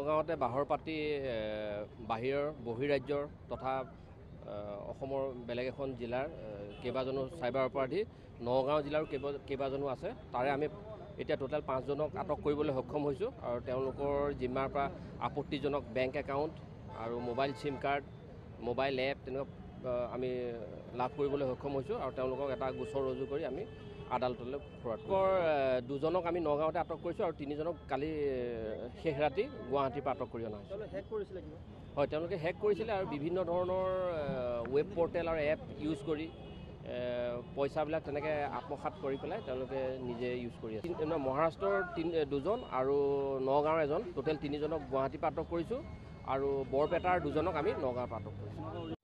নগাঁৱতে বাহৰ পাতি বাহিৰৰ বহিৰাজ্যৰ তথা অসমৰ বেলেগ এখন জিলাৰ কেইবাজনো চাইবাৰ অপৰাধী নগাঁও জিলাৰ কেইবাজনো আছে। তাৰে আমি এতিয়া টোটেল 5 জনক আটক কৰিবলৈ সক্ষম হৈছোঁ আৰু তেওঁলোকৰ জিম্মাৰ পৰা আপত্তিজনক বেংক একাউণ্ট আৰু mobile SIM card, mobile app তেনেকুৱা আমি লাভ কৰিবলৈ সক্ষম হৈছোঁ আৰু তেওঁলোকক এটা গোচৰ ৰুজু কৰি আমি আদালতলৈ ফুৰাৰ দুজনক আমি নগাঁৱতে আটক কৰিছোঁ আৰু 3 জনক কালি শেষ ৰাতি গুৱাহাটীৰ পৰা আটক কৰি অনা হৈছে। হয়, তেওঁলোকে হেক কৰিছিলে আৰু বিভিন্ন ধৰণৰ ৱেব পৰ্টেল আৰু এপ ইউজ কৰি পইচাবিলাক তেনেকৈ আত্মসাৎ কৰি পেলাই তেওঁলোকে নিজে ইউজ কৰি আছে। মহাৰাষ্ট্ৰৰ 2জন আৰু নগাঁৱৰ এজন, টোটেল 3 জনক গুৱাহাটীৰ পৰা আটক কৰিছোঁ আৰু বৰপেটাৰ 2 জনক আমি নগাঁৱৰ পৰা আটক কৰিছোঁ।